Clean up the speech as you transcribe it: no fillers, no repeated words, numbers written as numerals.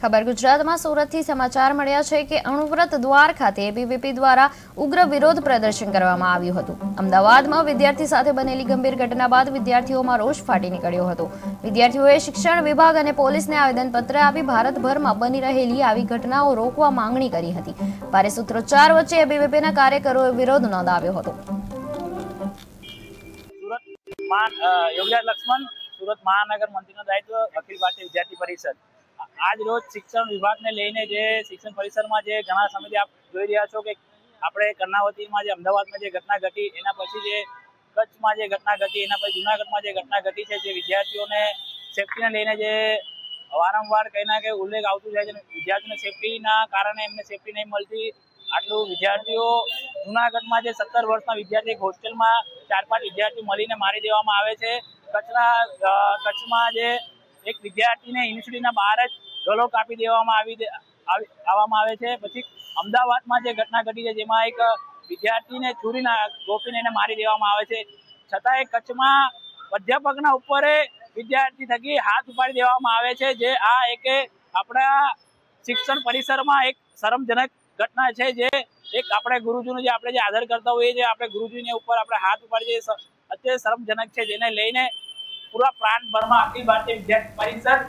ખબર ગુજરાતમાં સુરતથી સમાચાર મળ્યા છે કે અણુવ્રત દ્વાર ખાતે એબીવીપી દ્વારા ઉગ્ર વિરોધ પ્રદર્શન કરવામાં આવ્યું હતું। અમદાવાદમાં વિદ્યાર્થી સાથે બનેલી ગંભીર ઘટના બાદ વિદ્યાર્થીઓમાં રોષ ફાટી નીકળ્યો હતો। વિદ્યાર્થીઓએ શિક્ષણ વિભાગ અને પોલીસને આવેદનપત્ર આપી ભારતભરમાં બની રહેલી આવી ઘટનાઓ રોકવા માંગણી કરી હતી। ભારે સૂત્રોચ્ચાર વચ્ચે એબીવીપીના કાર્યકરોએ વિરોધ નોંધાવ્યો હતો। सूरत महानगर मंत्री दायित्व अखिल भारतीय विद्यार्थी परिषद आज रोज शिक्षण विभाग ने लईने जे शिक्षण परिसर में जे घणा समय आप જોઈ રહ્યા છો કે આપણે કર્ણાવતીમાં જે અમદાવાદમાં જે ઘટના ઘટી એના પછી જે કચ્છમાં જે ઘટના ઘટી એના પછી જૂનાગઢમાં જે ઘટના ઘટી છે જે વિદ્યાર્થીઓને સેફટીને લઈને જે વારંવાર કંઈ ના કંઈ ઉલ્લેખ આવતું જાય છે। વિદ્યાર્થીઓને સેફટીના કારણે એમને સેફટી નહીં મળતી। આટલું વિદ્યાર્થીઓ જૂનાગઢમાં જે 17 વર્ષના વિદ્યાર્થી એક હોસ્ટેલમાં 4-5 વિદ્યાર્થીઓ મળીને મારી દેવામાં આવે છે। કચ્છમાં જે એક વિદ્યાર્થીને યુનિવર્સિટીના બહાર જ ગળો કાપી દેવામાં આવે છે। પછી અમદાવાદમાં જે ઘટના ઘટી છે જેમાં એક વિદ્યાર્થીને છુરીના ગોપીને એને મારી દેવામાં આવે છે। છતાંય કચ્છમાં અધ્યાપકના ઉપર વિદ્યાર્થી થકી હાથ ઉપાડી દેવામાં આવે છે। જે આ એક આપણા શિક્ષણ પરિસરમાં એક શરમજનક ઘટના છે। જે એક આપણે ગુરુજીનો જે આપણે જે આદર કરતા હોઈએ છીએ આપણે ગુરુજીને ઉપર આપણે હાથ ઉપાડી અત્યારે શરમજનક છે। જેને લઈને પૂરા પ્રાંતભરમાં અખિલ ભારતીય વિદ્યાર્થી પરિષદ